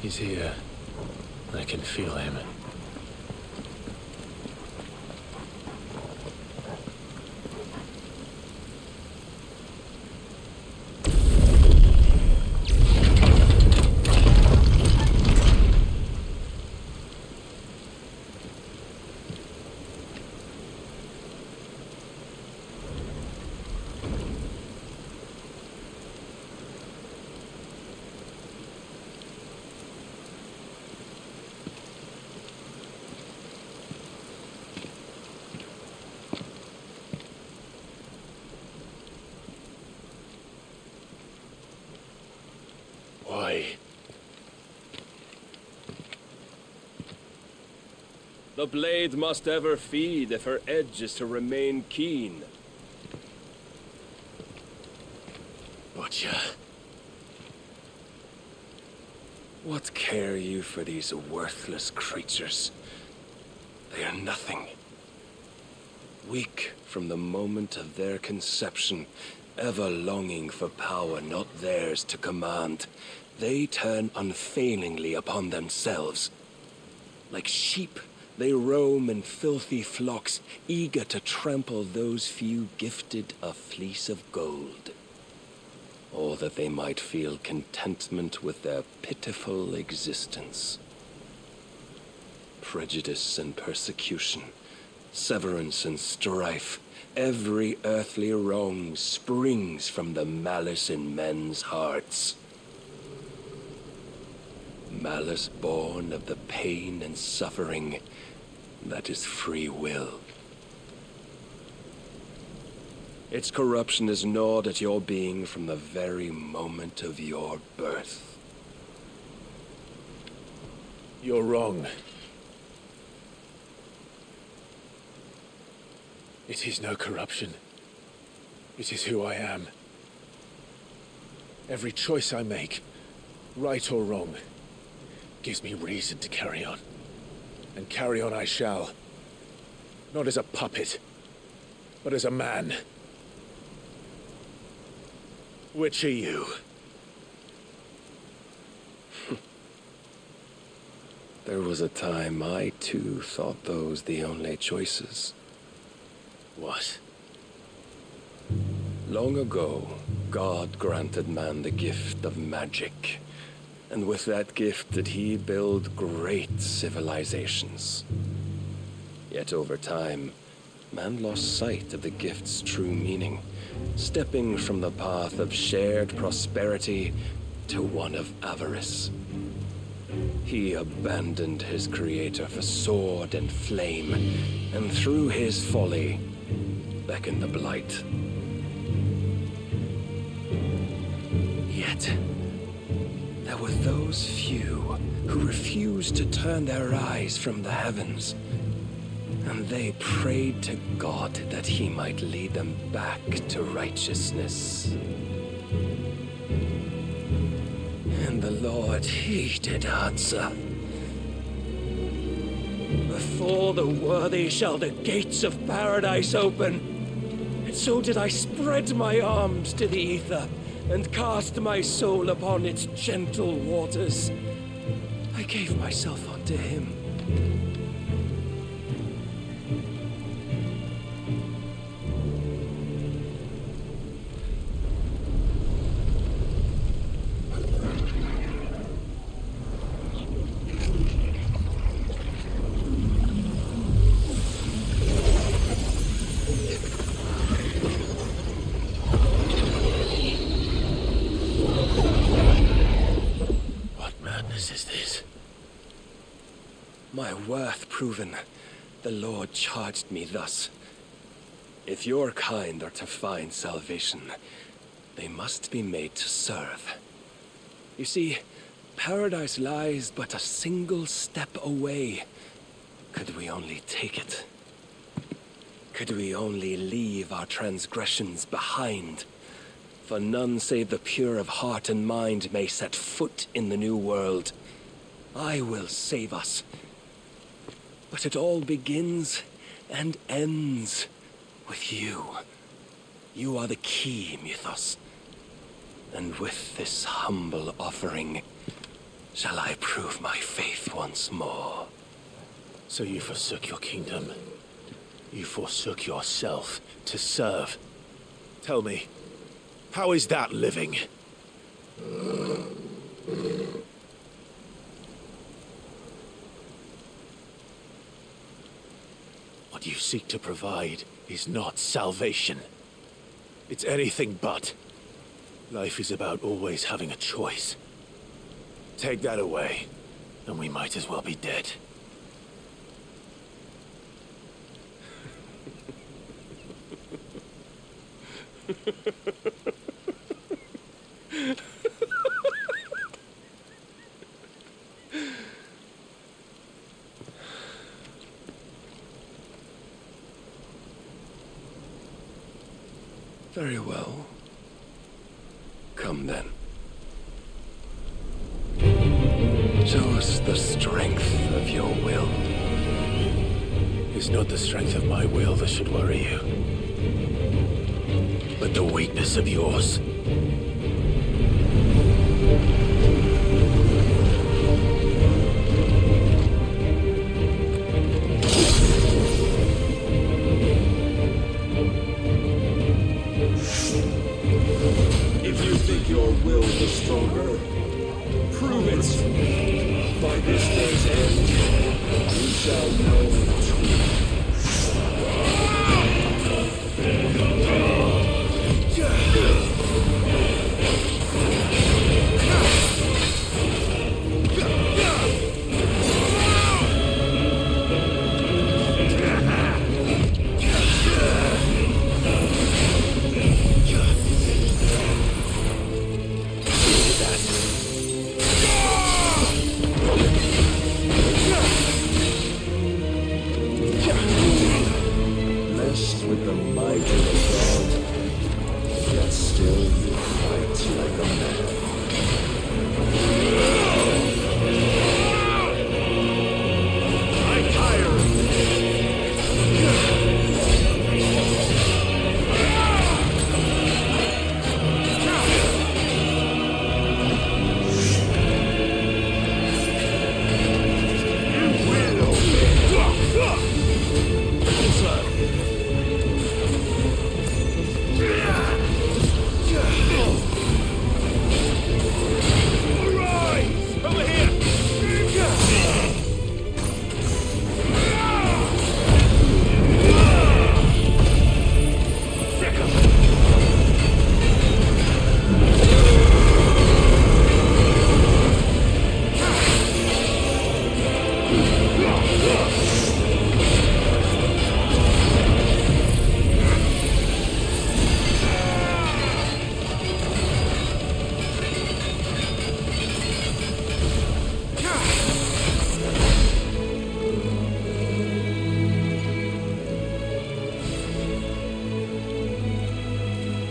He's here. I can feel him. Why? The blade must ever feed if her edge is to remain keen. Butcher. What care you for these worthless creatures? They are nothing. Weak from the moment of their conception, ever longing for power not theirs to command, they turn unfailingly upon themselves. Like sheep, they roam in filthy flocks, eager to trample those few gifted a fleece of gold. Or that they might feel contentment with their pitiful existence. Prejudice and persecution, severance and strife, every earthly wrong springs from the malice in men's hearts. Malice born of the pain and suffering that is free will. Its corruption is gnawed at your being from the very moment of your birth. You're wrong. It is no corruption. It is who I am. Every choice I make, right or wrong, gives me reason to carry on. And carry on I shall. Not as a puppet, but as a man. Which are you? There was a time I too thought those the only choices. What? Long ago, God granted man the gift of magic. And with that gift did he build great civilizations. Yet over time, man lost sight of the gift's true meaning, stepping from the path of shared prosperity to one of avarice. He abandoned his creator for sword and flame, and through his folly, beckoned the blight. Yet, there were those few who refused to turn their eyes from the heavens, and they prayed to God that he might lead them back to righteousness. And the Lord, he did answer. Before the worthy shall the gates of paradise open, and so did I spread my arms to the ether, and cast my soul upon its gentle waters. I gave myself unto him. My worth proven, the Lord charged me thus. If your kind are to find salvation, they must be made to serve. You see, paradise lies but a single step away. Could we only take it? Could we only leave our transgressions behind? For none save the pure of heart and mind may set foot in the new world. I will save us. But it all begins and ends with you. You are the key, Mythos. And with this humble offering, shall I prove my faith once more. So you forsook your kingdom. You forsook yourself to serve. Tell me, how is that living? What you seek to provide is not salvation. It's anything but. Life is about always having a choice. Take that away, and we might as well be dead. Very well. Come then. Show us the strength of your will. It's not the strength of my will that should worry you, but the weakness of yours. If you think your will is stronger, prove it. By this day's end, you shall know the truth. Blessed with the might of the God, yet still you fight like a man. I'm tired.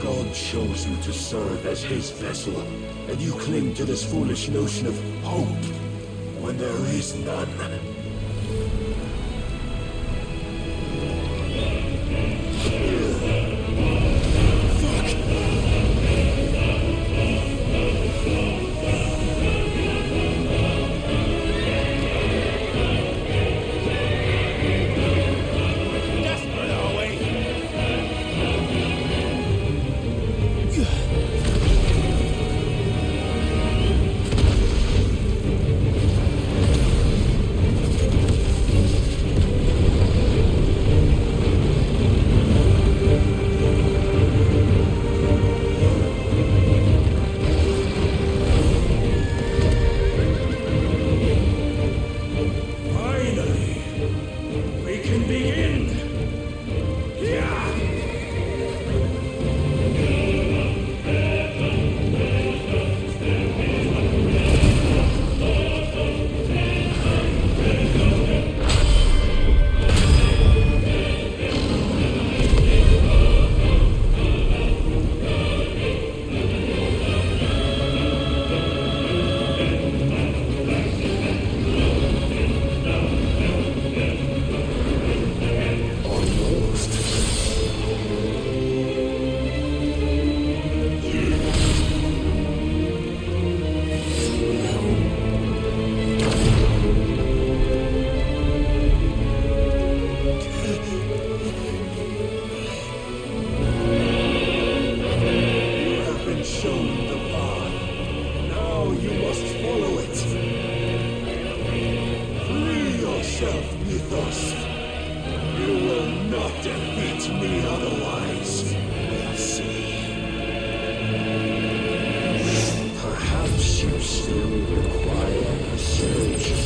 God chose you to serve as his vessel, and you cling to this foolish notion of hope when there is none. yourself, Mythos. You will not defeat me otherwise. We'll see. Perhaps you still require a surgeon.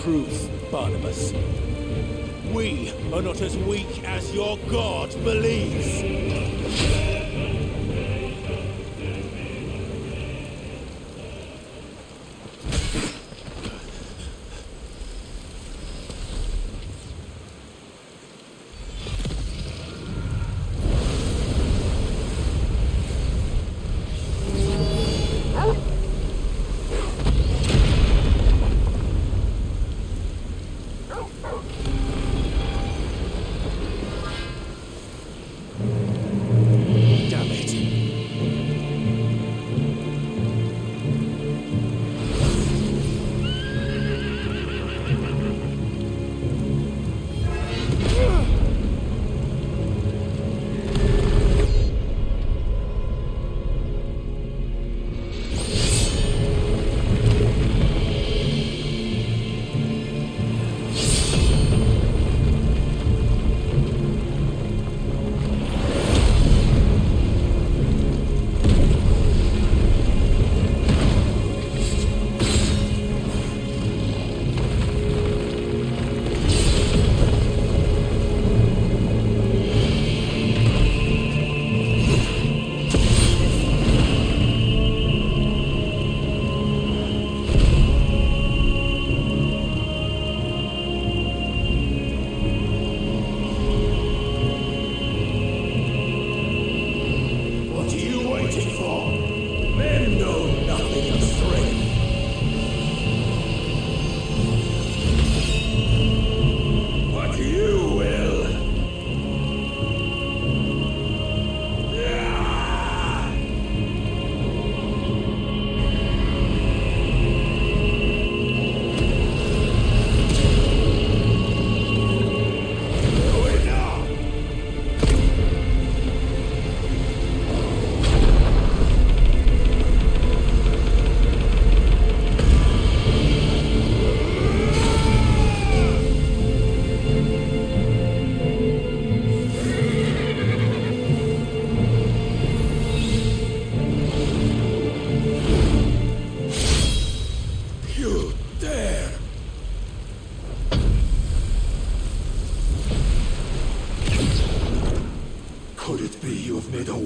Truth, Barnabas. We are not as weak as your god believes.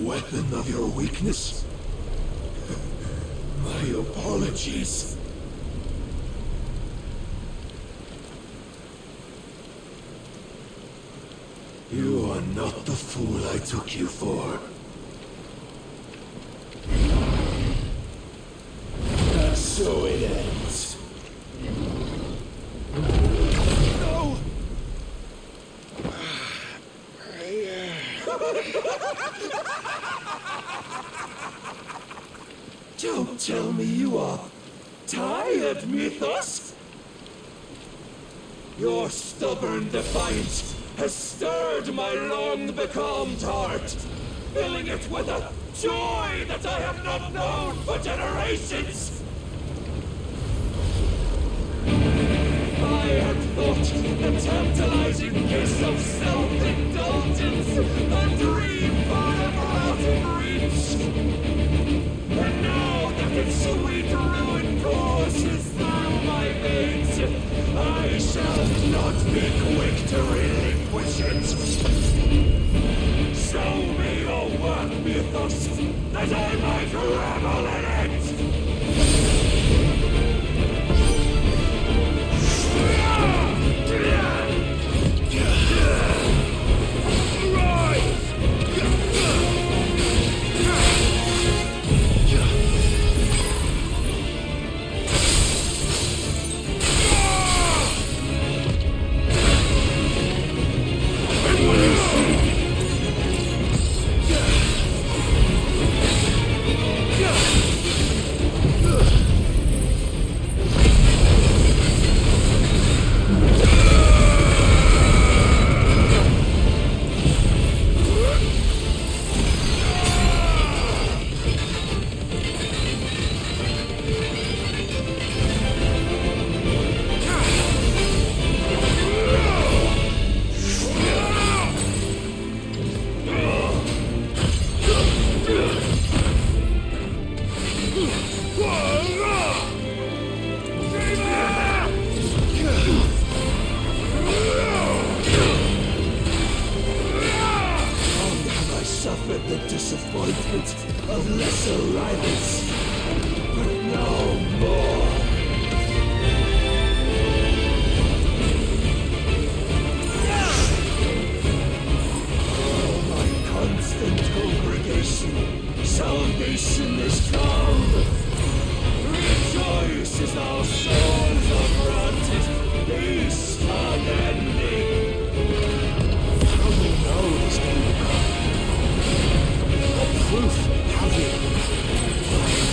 Weapon of your weakness? My apologies. You are not the fool I took you for. And so it ends. No! tell me you are tired, Mythos? Your stubborn defiance has stirred my long-becalmed heart, filling it with a joy that I have not known for generations! I had thought the tantalizing kiss of self-indulgence a dream forever out of reach. And now that its sweet ruin courses through my veins, I shall not be quick to relinquish it. Show me your work, Mythos, that I might revel in it! Proof, have you?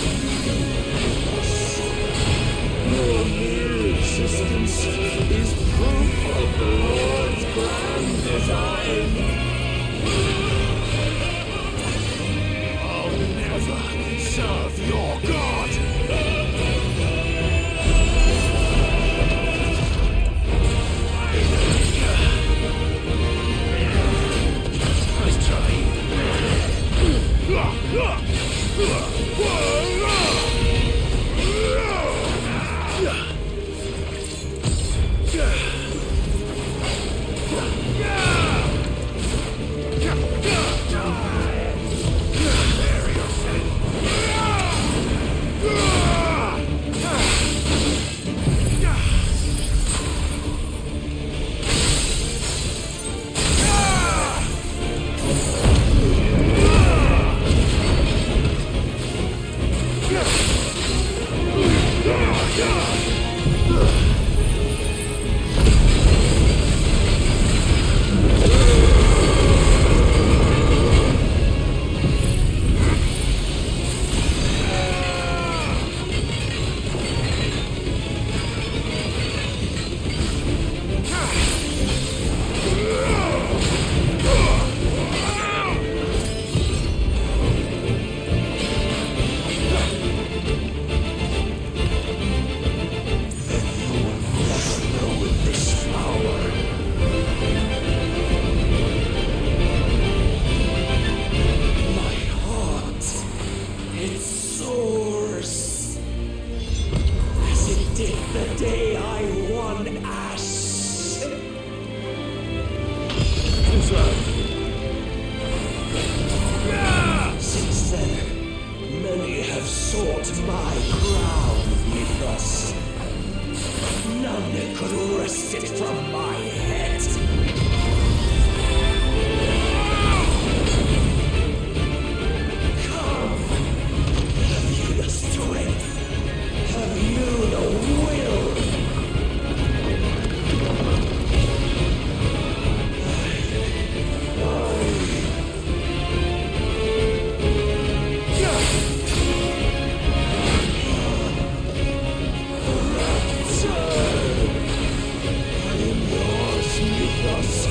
Thus,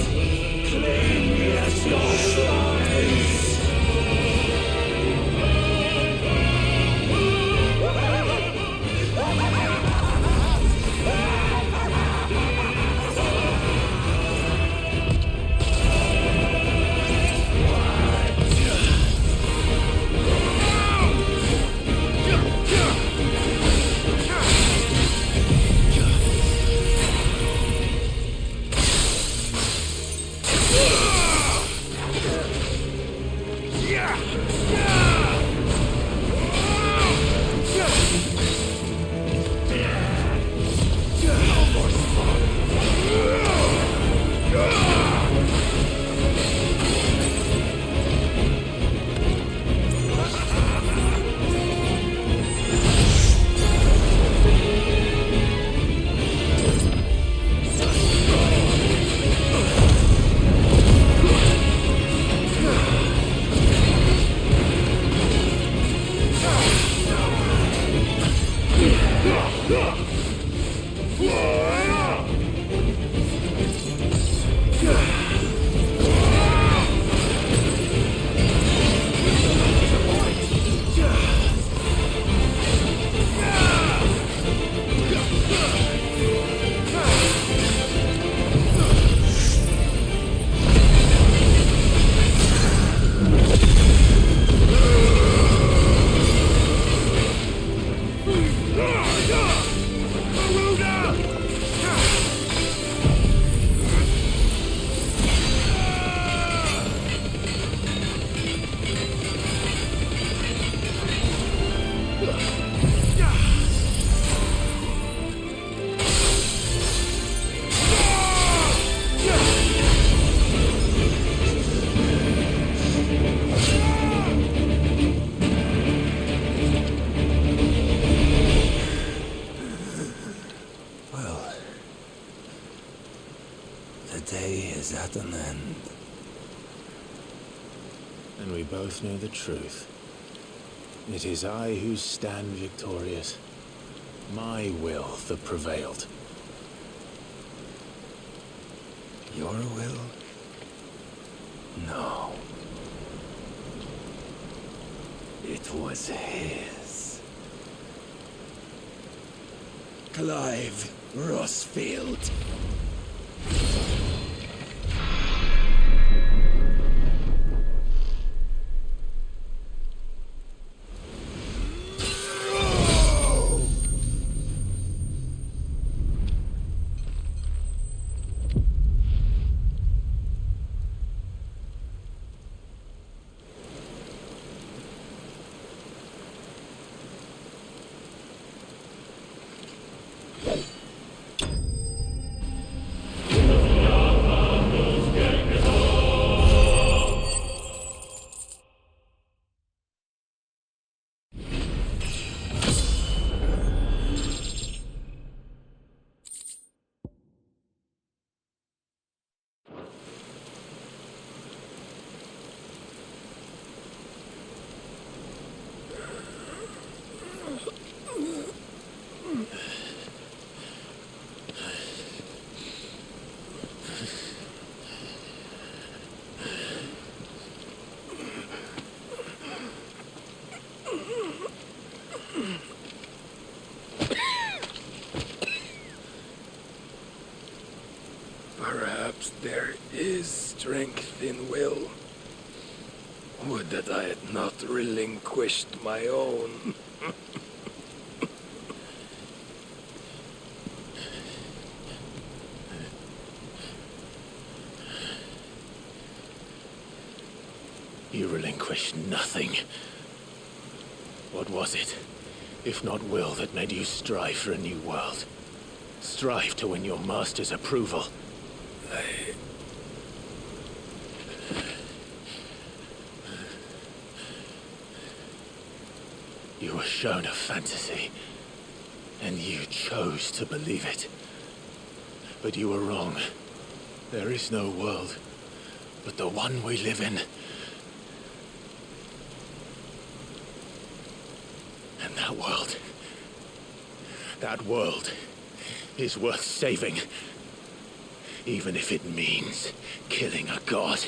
cling as your lies. At an end. And we both know the truth. It is I who stand victorious. My will that prevailed. Your will? No. It was his. Clive Rossfield. Perhaps there is strength in will. Would that I had not relinquished my own. You relinquished nothing. What was it, if not will, that made you strive for a new world? Strive to win your master's approval? You were shown a fantasy, and you chose to believe it. But you were wrong. There is no world but the one we live in. And that world is worth saving. Even if it means killing a god.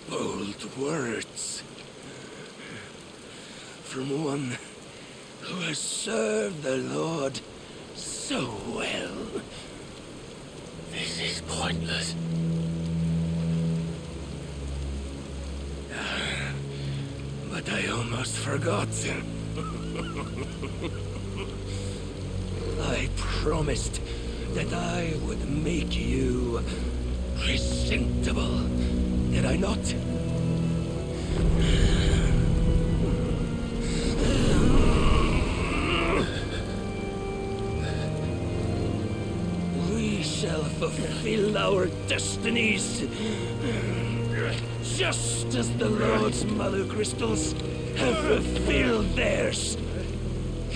Bold words. From one who has served the Lord so well. This is pointless. But I almost forgot. I promised that I would make you presentable. Did I not? We shall fulfill our destinies, just as the Lord's Mother Crystals have fulfilled theirs.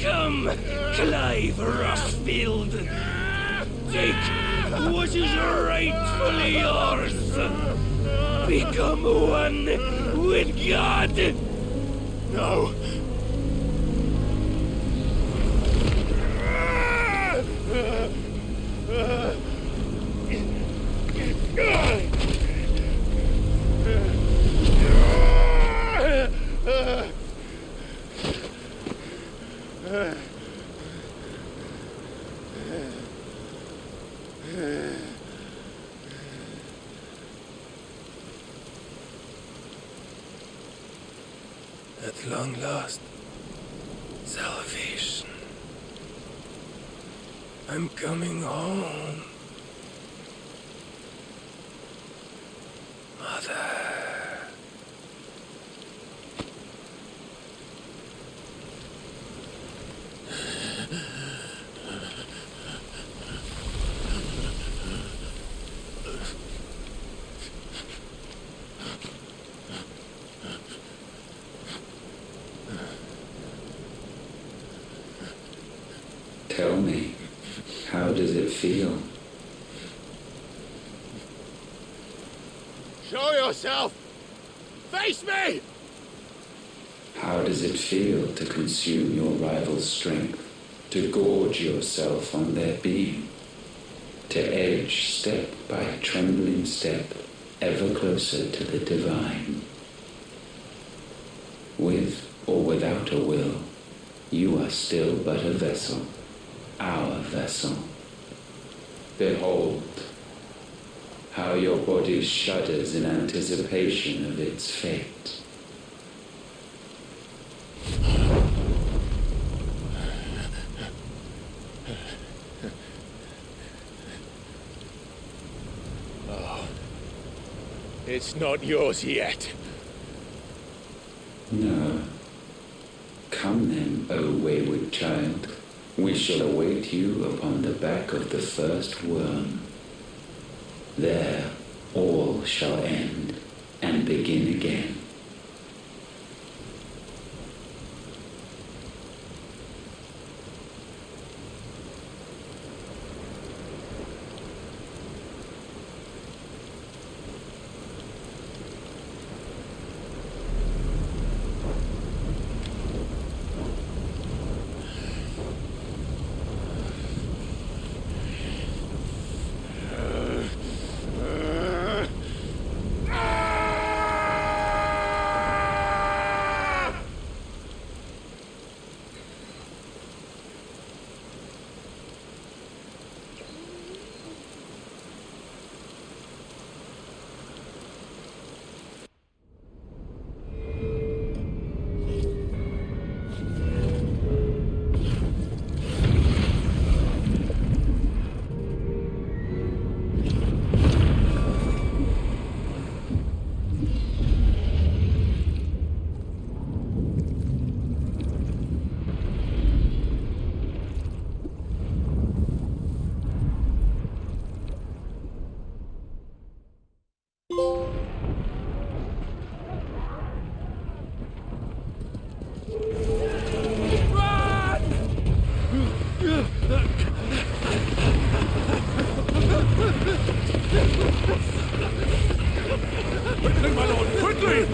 Come, Clive Rossfield. Take what is rightfully yours. Become one with God. No! At long last, salvation. I'm coming home. Mother. Tell me, how does it feel? Show yourself! Face me! How does it feel to consume your rival's strength, to gorge yourself on their beam, to edge step by trembling step ever closer to the divine? With or without a will, you are still but a vessel, our vessel. Behold, how your body shudders in anticipation of its fate. Oh, it's not yours yet. No. Come then, O wayward child. We shall await you upon the back of the first worm. There all shall end and begin again. Quickly, my lord, quickly!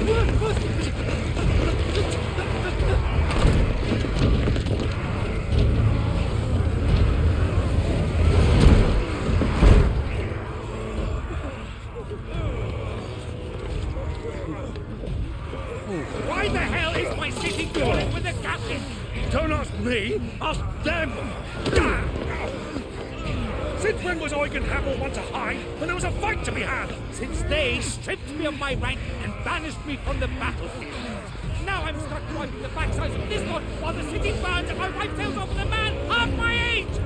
Why the hell is my city going with the captain? Don't ask me, ask them! Since when was Eugenhamel one to hide when there was a fight to be had? Since they stripped me of my rank and banished me from the battlefield. Now I'm stuck wiping the backsides of this lot while the city burns and my wife tells off with a man half my age!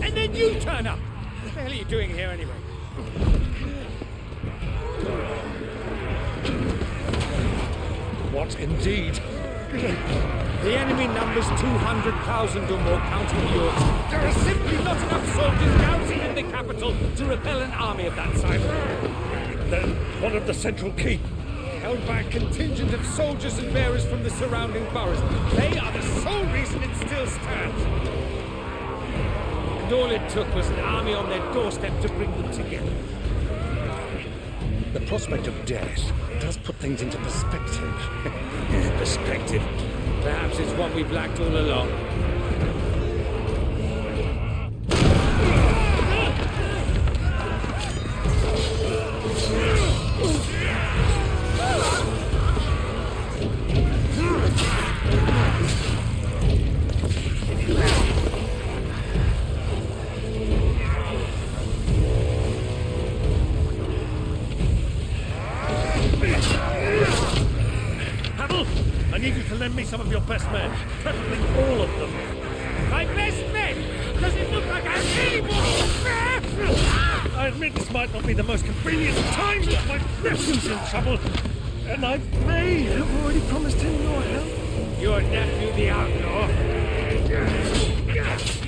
And then you turn up! What the hell are you doing here anyway? What indeed? The enemy numbers 200,000 or more, counting the Yorks. There are simply not enough soldiers garrisoned in the capital to repel an army of that size. Then what of the central keep? Held by a contingent of soldiers and bearers from the surrounding boroughs. They are the sole reason it still stands. And all it took was an army on their doorstep to bring them together. The prospect of death does put things into perspective. Perspective. Perhaps it's what we've lacked all along. I need you to lend me some of your best men, preferably all of them. My best men! Does it look like I'm any more? I admit this might not be the most convenient time, but my nephew's in trouble, and I may have already promised him your help. Your nephew, the outlaw?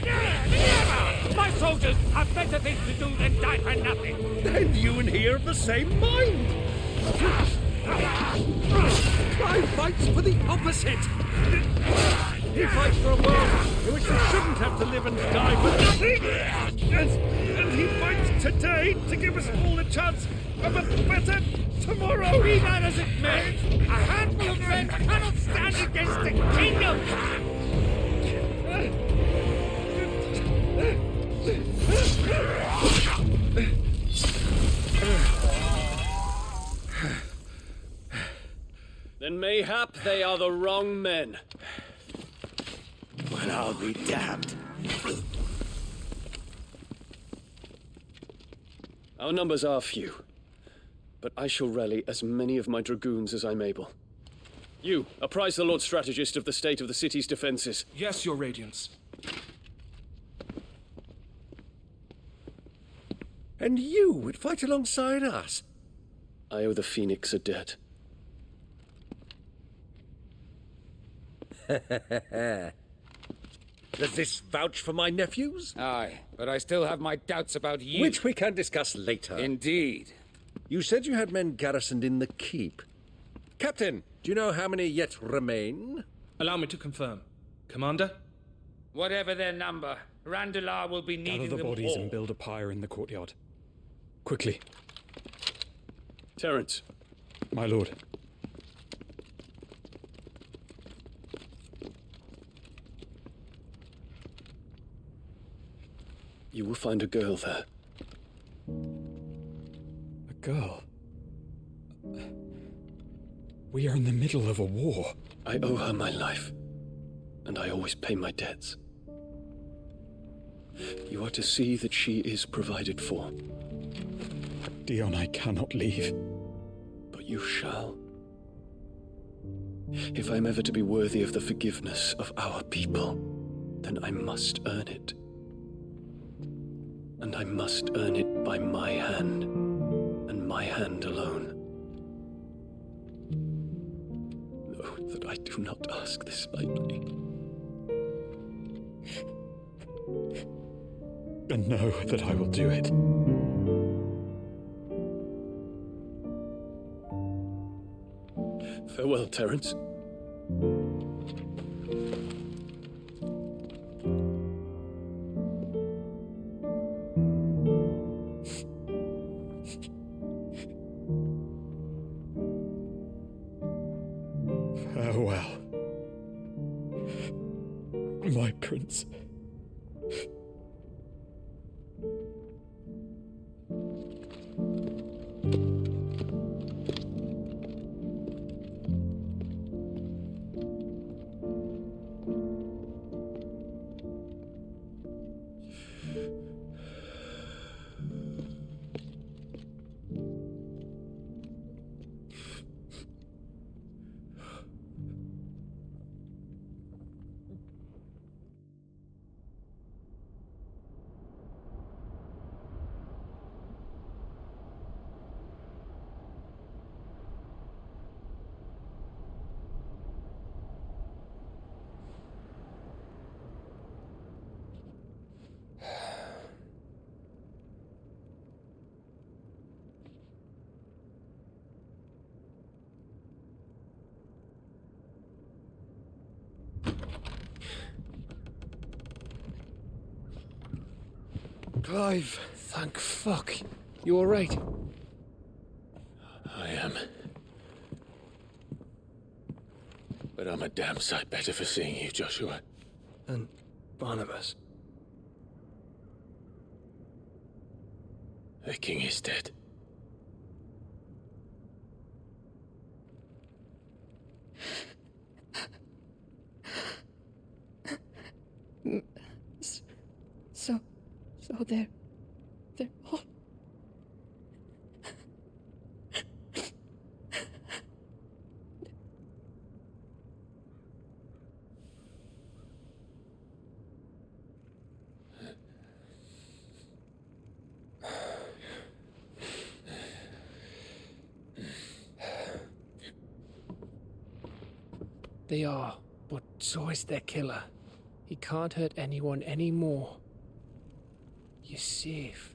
Never! My soldiers have better things to do than die for nothing. Then you and he are of the same mind. I fights for the opposite. He fights for a world In which we shouldn't have to live and die for nothing. And he fights today to give us all a chance of a better tomorrow. Be that as it may, a handful of men cannot stand against a kingdom. Then mayhap they are the wrong men. Well, I'll be damned. Our numbers are few, but I shall rally as many of my dragoons as I'm able. You, apprise the Lord Strategist of the state of the city's defenses. Yes, Your Radiance. And you would fight alongside us? I owe the Phoenix a debt. Does this vouch for my nephews? Aye, but I still have my doubts about you. Which we can discuss later. Indeed. You said you had men garrisoned in the keep. Captain, do you know how many yet remain? Allow me to confirm. Commander? Whatever their number, Randalar will be needing Gather the them bodies all. and build a pyre in the courtyard. Quickly, Terence, my lord. you will find a girl there. A girl. We are in the middle of a war. I owe her my life, and I always pay my debts. You are to see that she is provided for. Dion, I cannot leave. But you shall. If I'm ever to be worthy of the forgiveness of our people, then I must earn it. And I must earn it by my hand, and my hand alone. Know that I do not ask this lightly. And know that I will do it. Farewell, Terence. tyrants. Clive, thank fuck. You alright? I am. But I'm a damn sight better for seeing you, Joshua. And Barnabas. The king is dead. So they're all... They are, but so is their killer. He can't hurt anyone anymore. You're safe.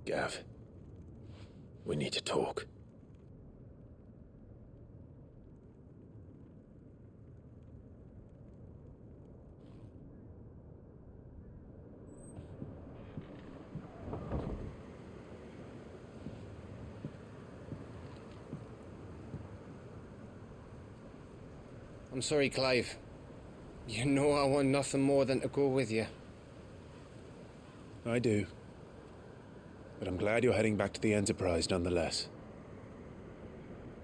Gav, we need to talk. I'm sorry, Clive. You know I want nothing more than to go with you. I do. But I'm glad you're heading back to the Enterprise nonetheless.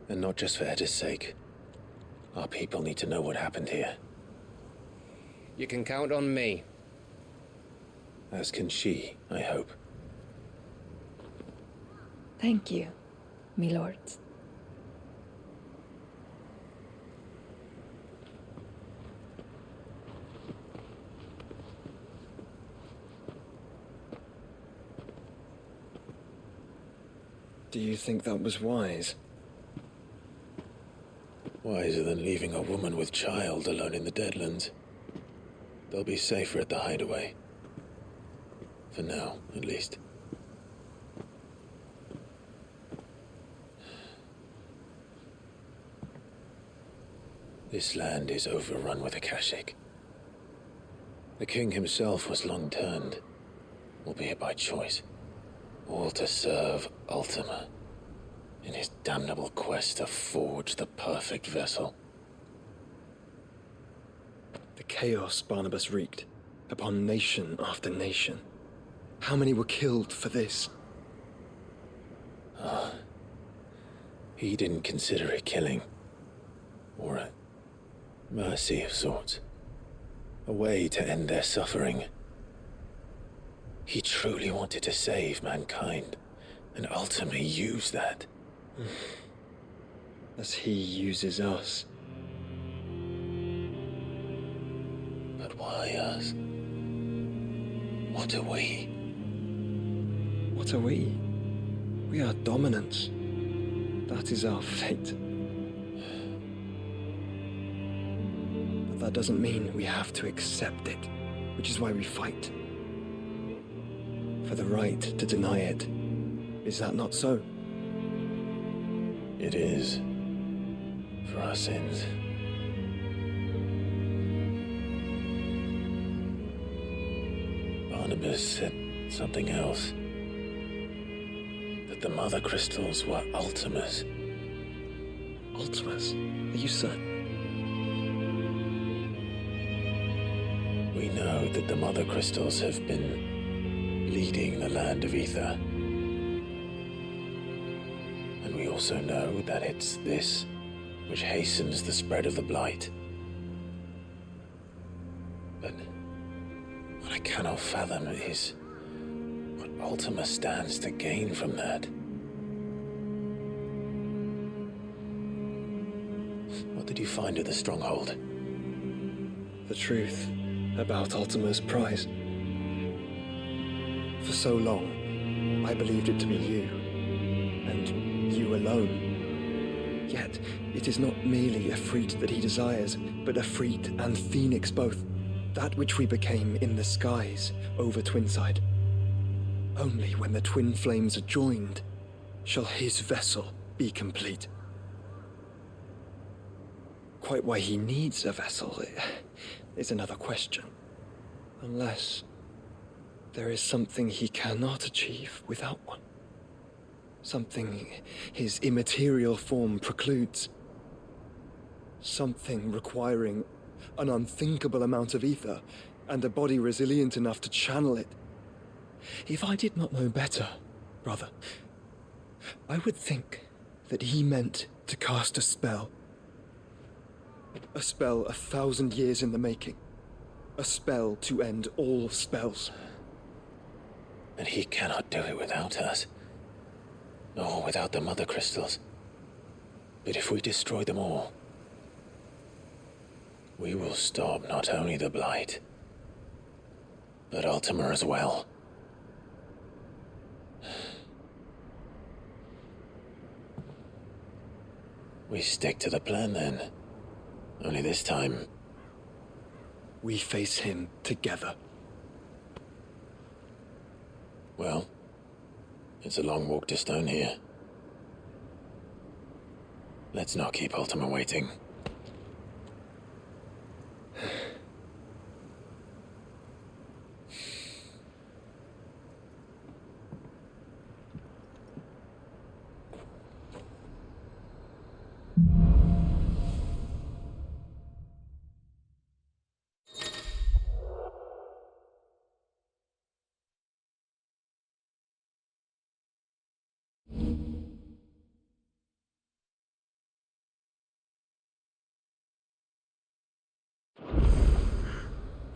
And not just for Edda's sake. Our people need to know what happened here. You can count on me. As can she, I hope. Thank you, my lords. Do you think that was wise? Wiser than leaving a woman with child alone in the Deadlands. They'll be safer at the hideaway. For now, at least. This land is overrun with Akashic. The king himself was long turned, albeit by choice. All to serve Ultima, in his damnable quest to forge the perfect vessel. The chaos Barnabas wreaked upon nation after nation. How many were killed for this? He didn't consider it killing. Or a mercy of sorts. A way to end their suffering. He truly wanted to save mankind, and ultimately use that. As he uses us. But why us? What are we? What are we? We are dominance. That is our fate. But that doesn't mean we have to accept it, which is why we fight. for the right to deny it. Is that not so? It is. For our sins. Barnabas said something else. That the mother crystals were Ultimas. Ultimas? Are you certain? We know that the mother crystals have been leading the land of ether. And we also know that it's this which hastens the spread of the blight. But what I cannot fathom is what Ultima stands to gain from that. What did you find at the stronghold? The truth about Ultima's prize. For so long, I believed it to be you, and you alone. Yet, it is not merely a freat that he desires, but a freat and phoenix both. That which we became in the skies over Twinside. Only when the twin flames are joined shall his vessel be complete. Quite why he needs a vessel is another question. Unless there is something he cannot achieve without one. Something his immaterial form precludes. Something requiring an unthinkable amount of ether and a body resilient enough to channel it. If I did not know better, brother, I would think that he meant to cast a spell. A spell 1,000 years in the making. A spell to end all spells. And he cannot do it without us. Nor without the mother crystals. But if we destroy them all, we will stop not only the blight, but Ultima as well. We stick to the plan then. Only this time, we face him together. Well, it's a long walk to Stone here. Let's not keep Ultima waiting.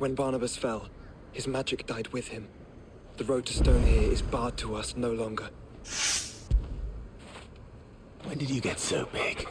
When Barnabas fell, his magic died with him. The road to Stone here is barred to us no longer. When did you get so big?